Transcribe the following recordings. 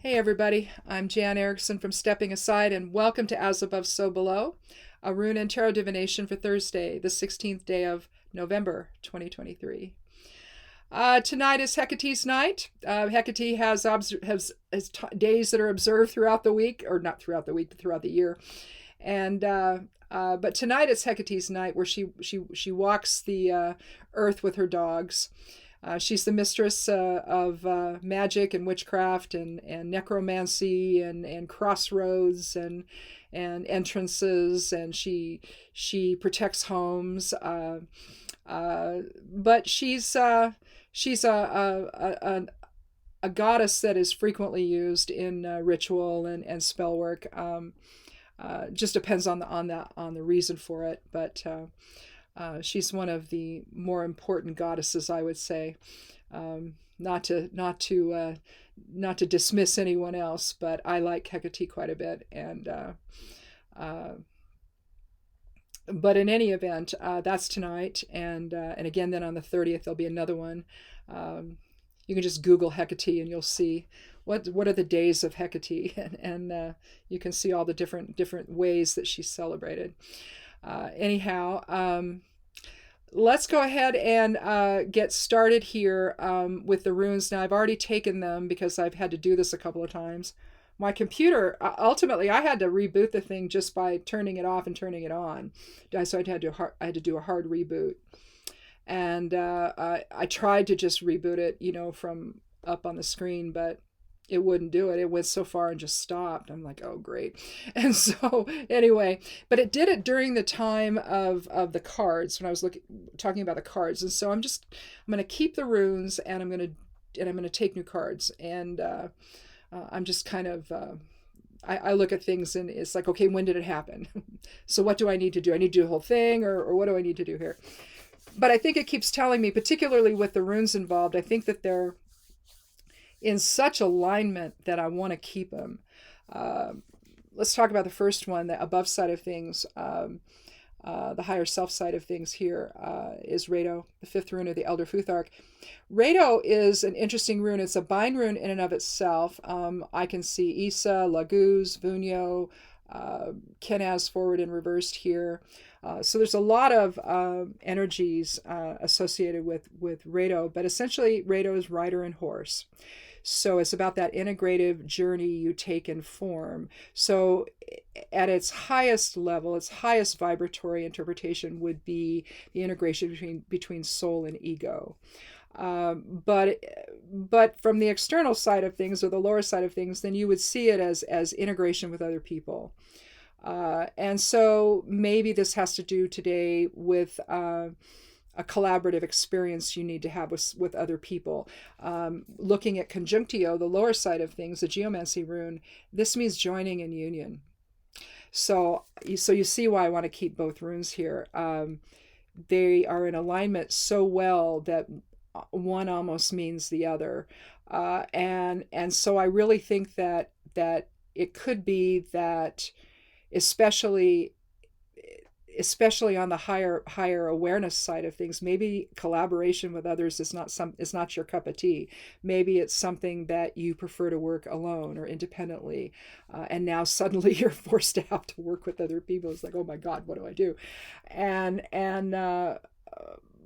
Hey everybody, I'm Jan Erickson from Stepping Aside, and welcome to As Above, So Below, a rune and tarot divination for Thursday, the 16th day of November 2023. Tonight is Hecate's night. Hecate has days that are observed throughout the week, or not throughout the week, but throughout the year. And but tonight it's Hecate's night, where she walks the earth with her dogs. She's the mistress of magic and witchcraft and necromancy and crossroads and entrances, and she protects homes. But she's a goddess that is frequently used in ritual and spell work. Just depends on the reason for it, but. She's one of the more important goddesses, I would say. Not to dismiss anyone else, but I like Hecate quite a bit. But in any event, that's tonight, and again then on the 30th there'll be another one. You can just Google Hecate and you'll see what are the days of Hecate, and you can see all the different ways that she's celebrated. Anyhow, let's go ahead and get started here with the runes. Now, I've already taken them because I've had to do this a couple of times. My computer, ultimately, I had to reboot the thing just by turning it off and turning it on. So I had to do a hard reboot. And I tried to just reboot it, from up on the screen, but it wouldn't do it. It went so far and just stopped. I'm like, oh, great. And so anyway, but it did it during the time of the cards, when I was talking about the cards. And so I'm going to keep the runes, and I'm going to take new cards. And I'm just kind of, I look at things and it's like, okay, when did it happen? So what do I need to do? I need to do the whole thing, or what do I need to do here? But I think it keeps telling me, particularly with the runes involved, I think that they're in such alignment that I want to keep them. Let's talk about the first one, the above side of things. The higher self side of things here is Rado, the fifth rune of the Elder Futhark. Rado is an interesting rune. It's a bind rune in and of itself. I can see Isa, Laguz, Vunyo, Kenaz forward and reversed here. So there's a lot of energies associated with Rado, but essentially Rado is rider and horse. So it's about that integrative journey you take in form. So at its highest level, its highest vibratory interpretation would be the integration between soul and ego. But from the external side of things, or the lower side of things, then you would see it as integration with other people. And so maybe this has to do today with a collaborative experience you need to have with other people. Looking at conjunctio, the lower side of things, the geomancy rune, this means joining in union. So you see why I want to keep both runes here. They are in alignment so well that one almost means the other. And so I really think that it could be that, especially on the higher awareness side of things, maybe collaboration with others is not your cup of tea. Maybe it's something that you prefer to work alone or independently, and now suddenly you're forced to have to work with other people. It's like, oh my God, what do I do?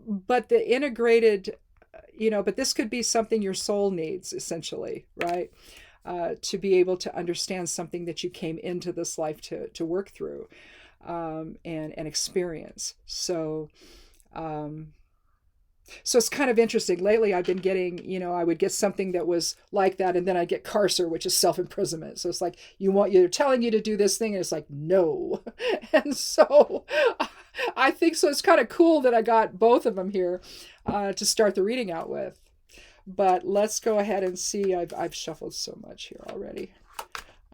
But the integrated, but this could be something your soul needs, essentially, right? To be able to understand something that you came into this life to work through. And experience. So it's kind of interesting. Lately I've been getting, I would get something that was like that, and then I'd get carcer, which is self-imprisonment. So it's like, they're telling you to do this thing, and it's like, no. And so I think so. It's kind of cool that I got both of them here to start the reading out with. But let's go ahead and see. I've shuffled so much here already.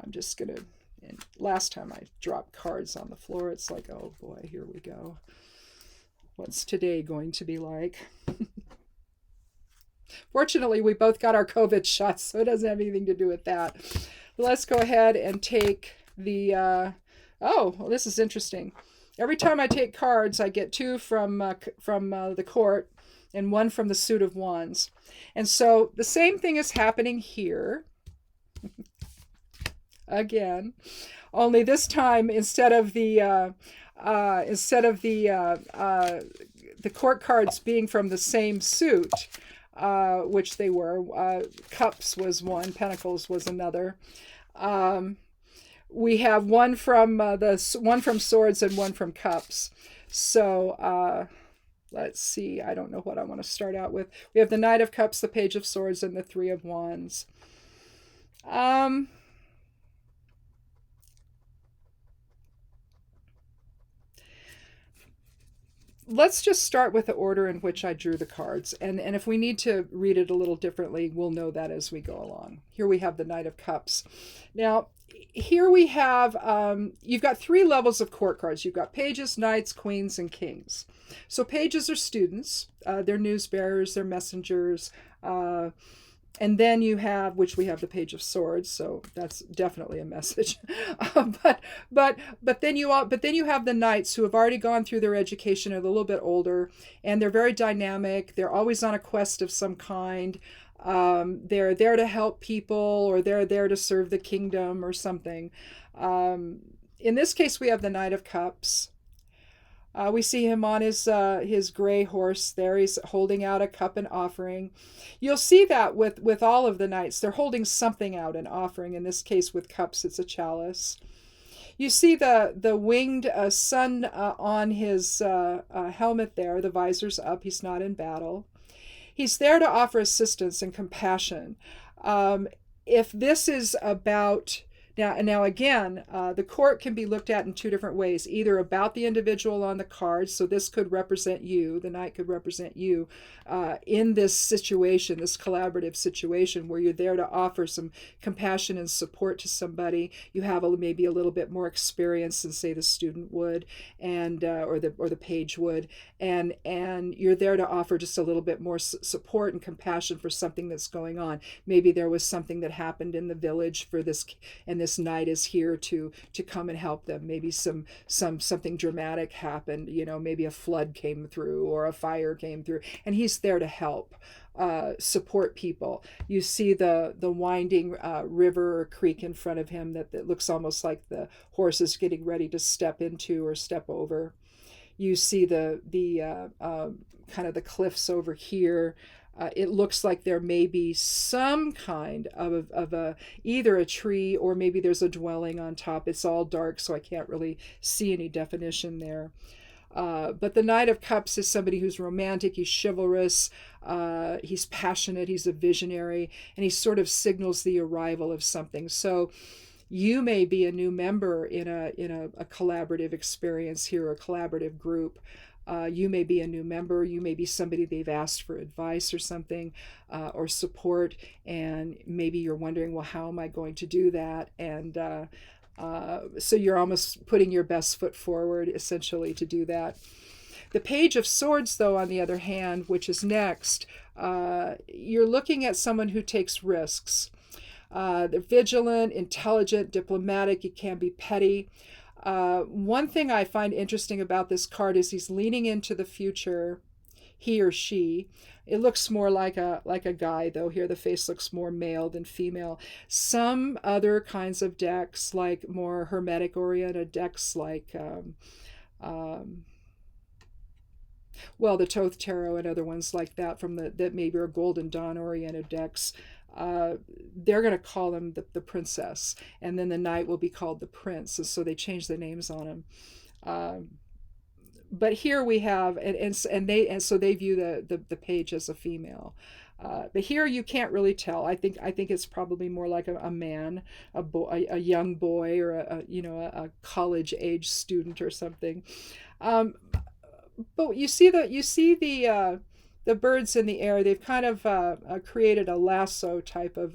I'm just gonna. And last time I dropped cards on the floor, it's like, oh boy, here we go. What's today going to be like? Fortunately, we both got our COVID shots, so it doesn't have anything to do with that. Let's go ahead and take the, this is interesting. Every time I take cards, I get two from the court and one from the suit of wands. And so the same thing is happening here. again. Only this time, instead of the court cards being from the same suit, which they were, cups was one, pentacles was another. We have one from one from swords and one from cups. So let's see. I don't know what I want to start out with. We have the Knight of Cups, the Page of Swords, and the Three of Wands. Let's just start with the order in which I drew the cards. And if we need to read it a little differently, we'll know that as we go along. Here we have the Knight of Cups. Now, here we have, you've got three levels of court cards. You've got pages, knights, queens, and kings. So pages are students. They're news bearers, they're messengers. And then you have, which we have the Page of Swords, so that's definitely a message. But then you have the knights who have already gone through their education, are a little bit older, and they're very dynamic. They're always on a quest of some kind. They're there to help people, or they're there to serve the kingdom or something. In this case, we have the Knight of Cups. We see him on his gray horse there. He's holding out a cup and offering. You'll see that with all of the knights. They're holding something out, an offering. In this case, with cups, it's a chalice. You see the winged sun on his helmet there. The visor's up. He's not in battle. He's there to offer assistance and compassion. If this is about... Now again, the court can be looked at in two different ways, either about the individual on the card, so this could represent you, the knight could represent you in this situation, this collaborative situation where you're there to offer some compassion and support to somebody. You have maybe a little bit more experience than, say, the student would, and or the page would, and you're there to offer just a little bit more support and compassion for something that's going on. Maybe there was something that happened in the village for this, and this knight is here to come and help them. Maybe something dramatic happened, maybe a flood came through or a fire came through, and he's there to help support people. You see the winding river or creek in front of him that looks almost like the horse is getting ready to step into or step over. You see the kind of the cliffs over here. It looks like there may be some kind of either a tree or maybe there's a dwelling on top. It's all dark, so I can't really see any definition there. But the Knight of Cups is somebody who's romantic, he's chivalrous, he's passionate, he's a visionary, and he sort of signals the arrival of something. So you may be a new member in a collaborative experience here, a collaborative group. You may be a new member, you may be somebody they've asked for advice or something, or support, and maybe you're wondering, well, how am I going to do that? And so you're almost putting your best foot forward, essentially, to do that. The Page of Swords, though, on the other hand, which is next, you're looking at someone who takes risks. They're vigilant, intelligent, diplomatic, it can be petty. One thing I find interesting about this card is he's leaning into the future, he or she. It looks more like a guy, though. Here the face looks more male than female. Some other kinds of decks, like more hermetic oriented decks, like the Thoth Tarot and other ones like that from that maybe are Golden Dawn oriented decks. They're going to call him the princess, and then the knight will be called the prince, and so they change the names on him. But here we have, and so they view the page as a female. But here you can't really tell. I think it's probably more like a man, a boy, a young boy, or a college age student or something. But you see the birds in the air. They've kind of created a lasso type of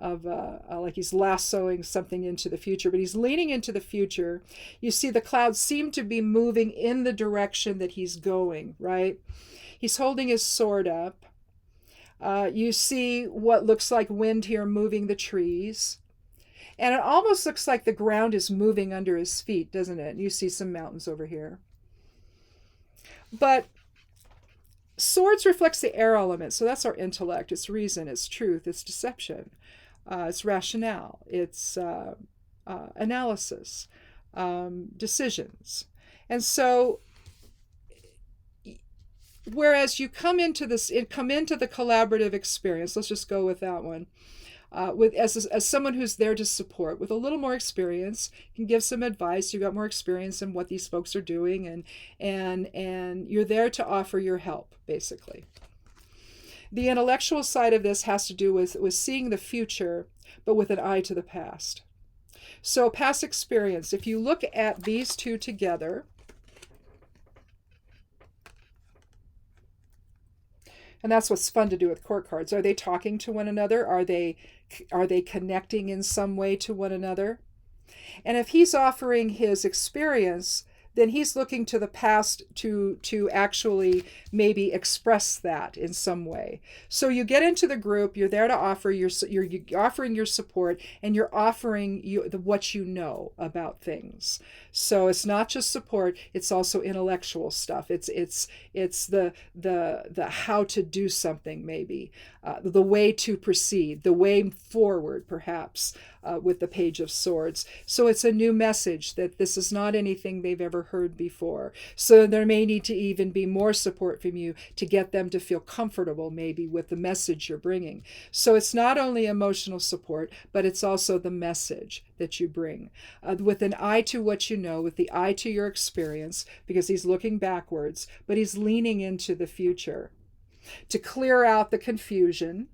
like he's lassoing something into the future, but he's leaning into the future. You see the clouds seem to be moving in the direction that he's going, right? He's holding his sword up. You see what looks like wind here moving the trees. And it almost looks like the ground is moving under his feet, doesn't it? You see some mountains over here. But swords reflects the air element, so that's our intellect, it's reason, it's truth, it's deception, it's rationale, it's analysis, decisions. And so, whereas you come into the collaborative experience, let's just go with that one, with as someone who's there to support with a little more experience, you can give some advice. You got more experience in what these folks are doing, and you're there to offer your help, basically. The intellectual side of this has to do with seeing the future, but with an eye to the past. So past experience, if you look at these two together, and that's what's fun to do with court cards. Are they talking to one another? Are they connecting in some way to one another? And if he's offering his experience, then he's looking to the past to actually maybe express that in some way. So you get into the group, you're there to offer you're offering your support, and you're offering what you know about things. So it's not just support, it's also intellectual stuff. It's the how to do something, maybe the way to proceed, the way forward, perhaps, with the Page of Swords. So it's a new message that this is not anything they've ever heard before. So there may need to even be more support from you to get them to feel comfortable, maybe, with the message you're bringing. So it's not only emotional support, but it's also the message that you bring, with an eye to what you know, with the eye to your experience, because he's looking backwards, but he's leaning into the future to clear out the confusion.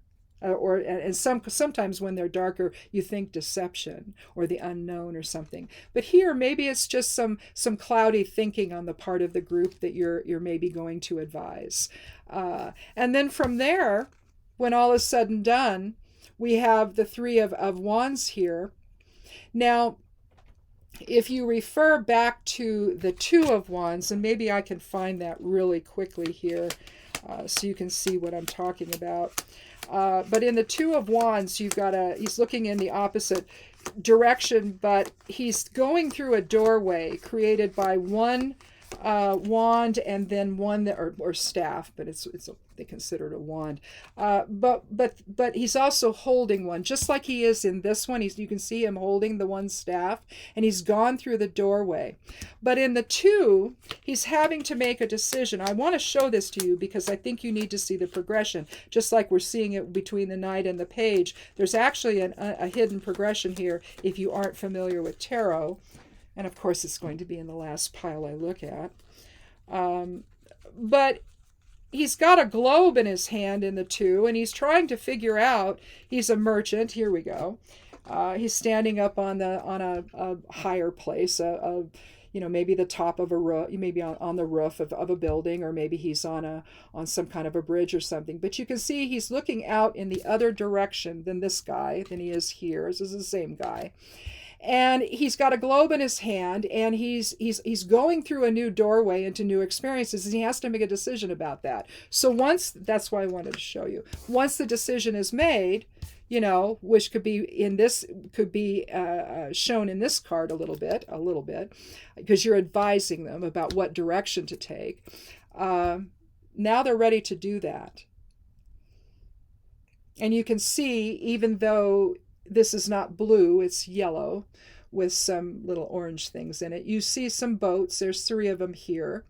Sometimes when they're darker, you think deception or the unknown or something. But here, maybe it's just some cloudy thinking on the part of the group that you're maybe going to advise. And then from there, when all is said and done, we have the Three of Wands here. Now, if you refer back to the Two of Wands, and maybe I can find that really quickly here, so you can see what I'm talking about. But in the Two of Wands, he's looking in the opposite direction, but he's going through a doorway created by one wand and then one that, or staff, but they consider it a wand. But he's also holding one, just like he is in this one. You can see him holding the one staff, and he's gone through the doorway. But in the two, he's having to make a decision. I want to show this to you because I think you need to see the progression, just like we're seeing it between the Knight and the Page. There's actually a hidden progression here if you aren't familiar with tarot. And of course, it's going to be in the last pile I look at. But he's got a globe in his hand in the two, and he's trying to figure out, he's a merchant, here we go. He's standing up on a higher place, maybe the top of a roof, maybe on the roof of a building, or maybe he's on some kind of a bridge or something. But you can see he's looking out in the other direction than this guy, than he is here. This is the same guy. And he's got a globe in his hand, and he's going through a new doorway into new experiences, and he has to make a decision about that. So that's why I wanted to show you. Once the decision is made, which could be shown in this card a little bit, because you're advising them about what direction to take. Now they're ready to do that. And you can see, even though this is not blue, it's yellow with some little orange things in it. You see some boats. There's 3 of them here.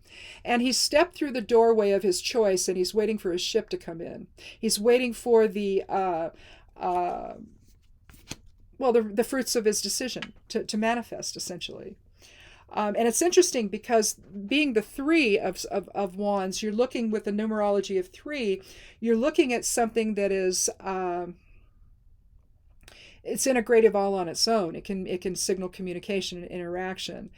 And he stepped through the doorway of his choice, and he's waiting for his ship to come in. He's waiting for the fruits of his decision to manifest, essentially. And it's interesting because, being the 3 of Wands, you're looking with the numerology of 3, you're looking at something that is... it's integrative all on its own. It can signal communication and interaction,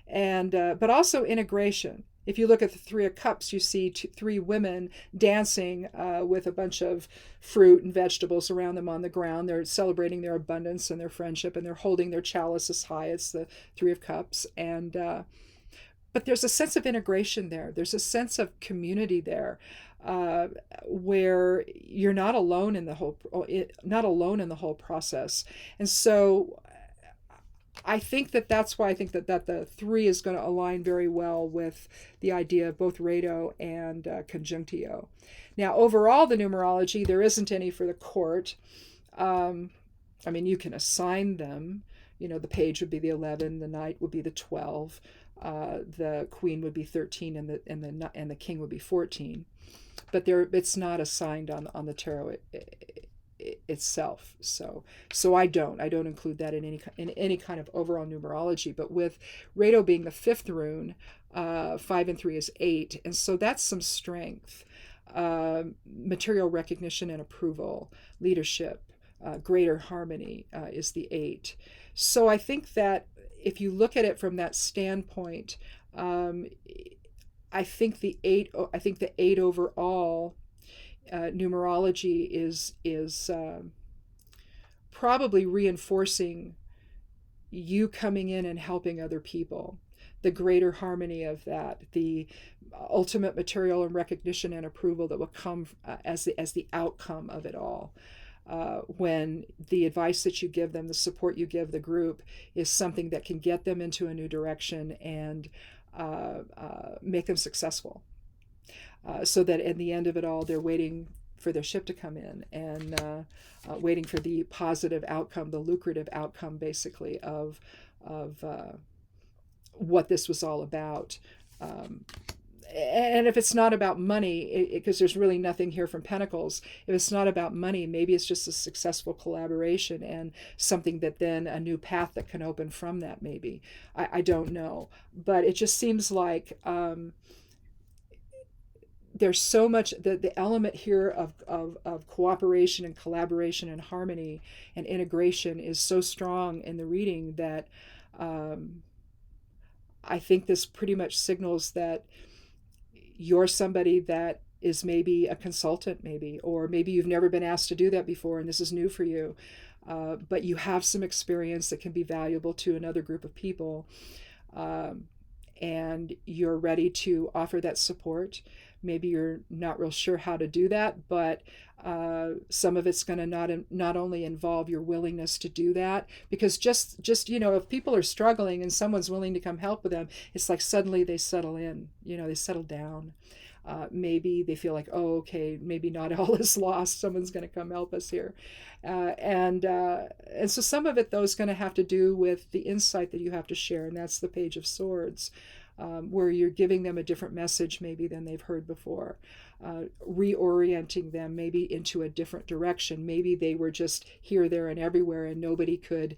and but also integration. If you look at the 3 of Cups, you see 3 women dancing with a bunch of fruit and vegetables around them on the ground. They're celebrating their abundance and their friendship, and they're holding their chalices high. It's the 3 of Cups, and but there's a sense of integration there. There's a sense of community there. Where you're not alone in the whole process. And so I think that's why I think that the 3 is going to align very well with the idea of both Rado and Conjunctio. Now, overall, the numerology, there isn't any for the court. You can assign them. the page would be the 11, the knight would be the 12, the queen would be 13, and the king would be 14. But it's not assigned on the tarot itself. So I don't include that in any kind of overall numerology. But with Rado being the fifth rune, 5 and 3 is 8, and so that's some strength, material recognition and approval, leadership, greater harmony is the 8. So I think that if you look at it from that standpoint, I think the 8 overall numerology is probably reinforcing you coming in and helping other people, the greater harmony of that, the ultimate material and recognition and approval that will come as the outcome of it all. When the advice that you give them, the support you give the group, is something that can get them into a new direction and make them successful, so that at the end of it all, they're waiting for their ship to come in and waiting for the positive outcome, the lucrative outcome, basically, of what this was all about. And if it's not about money, because there's really nothing here from Pentacles, if it's not about money, maybe it's just a successful collaboration and something that then a new path that can open from that, maybe. I don't know. But it just seems like there's so much, the element here of cooperation and collaboration and harmony and integration is so strong in the reading that I think this pretty much signals that you're somebody that is maybe a consultant, or maybe you've never been asked to do that before and this is new for you, but you have some experience that can be valuable to another group of people, and you're ready to offer that support. Maybe you're not real sure how to do that, but some of it's going to not only involve your willingness to do that, because just if people are struggling and someone's willing to come help with them, it's like suddenly they settle in, they settle down. Maybe they feel like, oh, okay, maybe not all is lost. Someone's going to come help us here. And so some of it, though, is going to have to do with the insight that you have to share, and that's the Page of Swords, where you're giving them a different message maybe than they've heard before, reorienting them maybe into a different direction. Maybe they were just here, there, and everywhere, and nobody could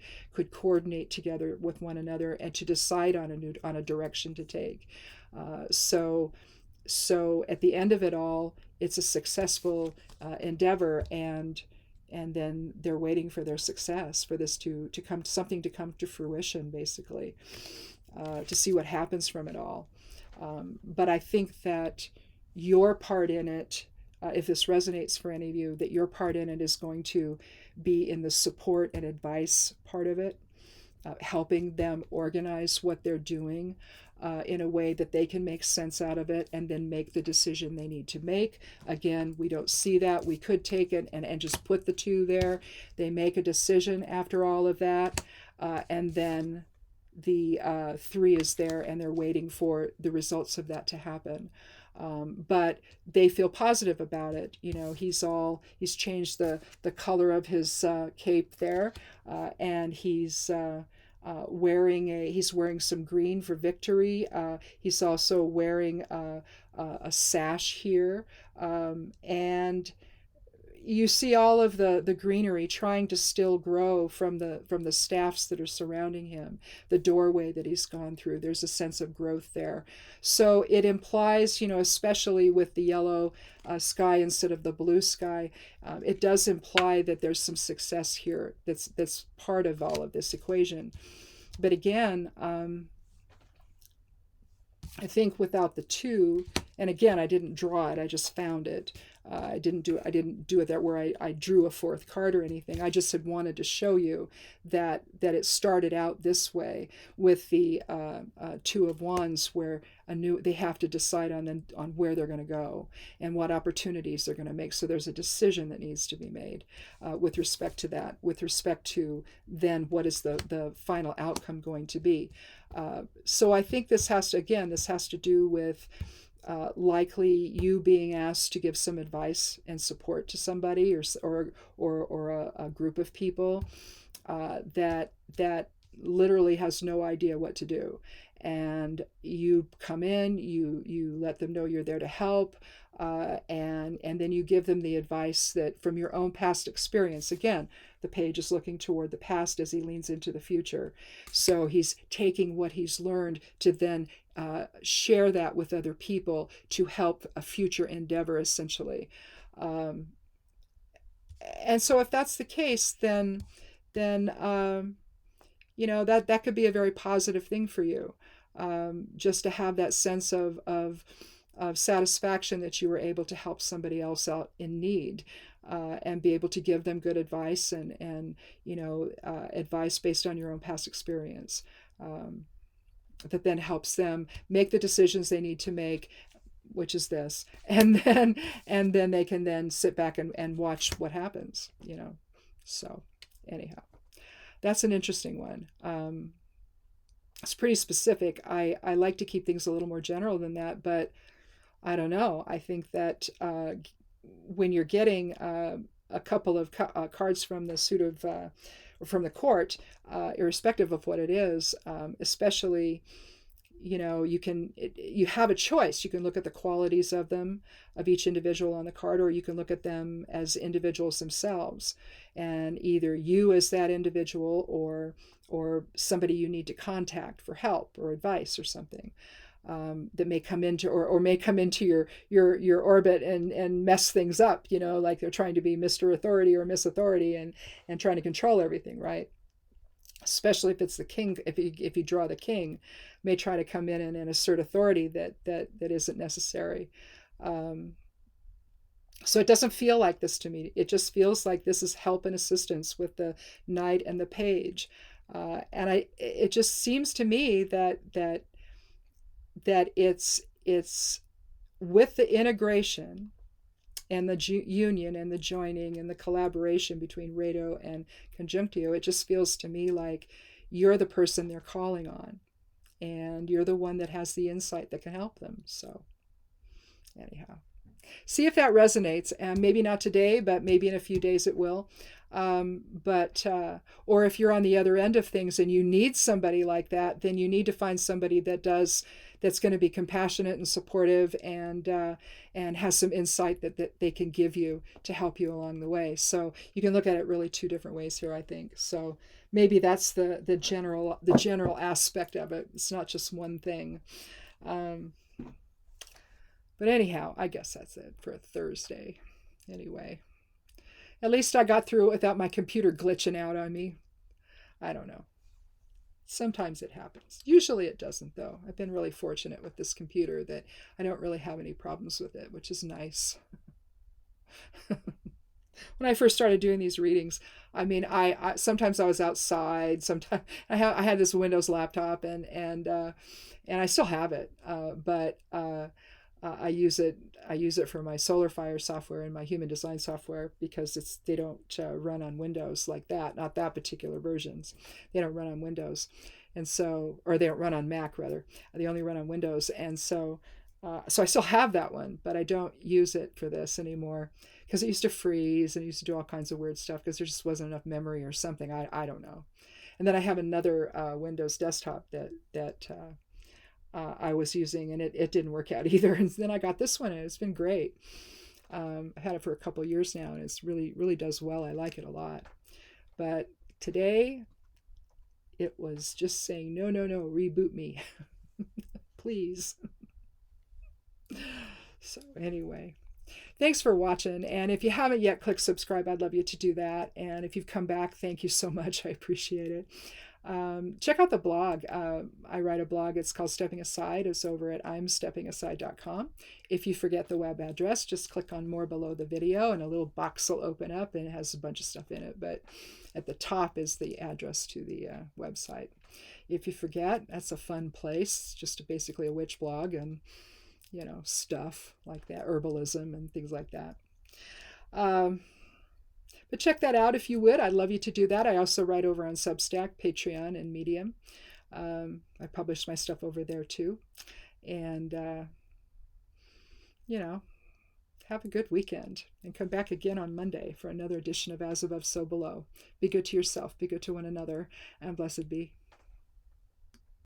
coordinate together with one another and to decide on a direction to take. So at the end of it all, it's a successful endeavor, and then they're waiting for their success, for this to come to fruition, basically, to see what happens from it all. But I think that your part in it, if this resonates for any of you, that your part in it is going to be in the support and advice part of it, helping them organize what they're doing in a way that they can make sense out of it and then make the decision they need to make. Again, we don't see that. We could take it and just put the 2 there. They make a decision after all of that, and then the 3 is there, and they're waiting for the results of that to happen. But they feel positive about it. He's changed the color of his cape there, and he's wearing some green for victory. He's also wearing a sash here, and you see all of the greenery trying to still grow from the staffs that are surrounding him, the doorway that he's gone through. There's a sense of growth there. So it implies, especially with the yellow sky instead of the blue sky, it does imply that there's some success here that's part of all of this equation. But again, I think without the 2, and again, I didn't draw it, I just found it. I didn't do it there where I drew a 4th card or anything. I just had wanted to show you that it started out this way with the 2 of Wands, where they have to decide on where they're going to go and what opportunities they're going to make. So there's a decision that needs to be made with respect to that, with respect to then what is the final outcome going to be. So I think this has to do with likely you being asked to give some advice and support to somebody or a group of people that literally has no idea what to do. And you come in, you let them know you're there to help, and then you give them the advice that from your own past experience. Again, the page is looking toward the past as he leans into the future. So he's taking what he's learned to then share that with other people to help a future endeavor, essentially. Um, and so if that's the case, then that could be a very positive thing for you, just to have that sense of satisfaction that you were able to help somebody else out in need, and be able to give them good advice and advice based on your own past experience, that then helps them make the decisions they need to make, which is this, and then they can then sit back and watch what happens. So anyhow, that's an interesting one. It's pretty specific. I like to keep things a little more general than that, but I don't know. I think that when you're getting a couple of cards from the suit of from the court, irrespective of what it is, especially, you have a choice. You can look at the qualities of them, of each individual on the card, or you can look at them as individuals themselves, and either you as that individual or somebody you need to contact for help or advice or something, that may come into or may come into your orbit and mess things up, like they're trying to be Mr. Authority or Miss Authority and trying to control everything, right? Especially if it's the king, if you draw the king, may try to come in and assert authority that isn't necessary. So it doesn't feel like this to me. It just feels like this is help and assistance with the knight and the page. And it just seems to me that it's with the integration and the union and the joining and the collaboration between Redo and Conjunctio, it just feels to me like you're the person they're calling on, and you're the one that has the insight that can help them. So anyhow, see if that resonates, and maybe not today, but maybe in a few days it will. Or if you're on the other end of things and you need somebody like that, then you need to find somebody that's going to be compassionate and supportive and has some insight that they can give you to help you along the way. So you can look at it really two different ways here, I think. So maybe that's the general aspect of it. It's not just one thing. But anyhow, I guess that's it for a Thursday. Anyway, at least I got through it without my computer glitching out on me. I don't know. Sometimes it happens. Usually it doesn't, though. I've been really fortunate with this computer that I don't really have any problems with it, which is nice. When I first started doing these readings, I mean, I sometimes I was outside. Sometimes I had this Windows laptop, and I still have it, but I use it for my SolarFire software and my human design software, because they don't run on Windows like that. Not that particular versions. They don't run on Windows, and so, or they don't run on Mac rather. They only run on Windows, and so I still have that one, but I don't use it for this anymore because it used to freeze and it used to do all kinds of weird stuff because there just wasn't enough memory or something. I don't know. And then I have another Windows desktop that I was using, and it didn't work out either. And then I got this one, and it's been great. I've had it for a couple of years now, and it's really does well. I like it a lot. But today, it was just saying, no, reboot me. Please. So anyway, thanks for watching. And if you haven't yet clicked subscribe, I'd love you to do that. And if you've come back, thank you so much. I appreciate it. Check out the blog. I write a blog. It's called Stepping Aside. It's over at imsteppingaside.com. If you forget the web address, just click on more below the video and a little box will open up, and it has a bunch of stuff in it. But at the top is the address to the website. If you forget, that's a fun place. Just basically a witch blog and, stuff like that, herbalism and things like that. But check that out if you would. I'd love you to do that. I also write over on Substack, Patreon, and Medium. I publish my stuff over there too. And, have a good weekend. And come back again on Monday for another edition of As Above, So Below. Be good to yourself. Be good to one another. And blessed be.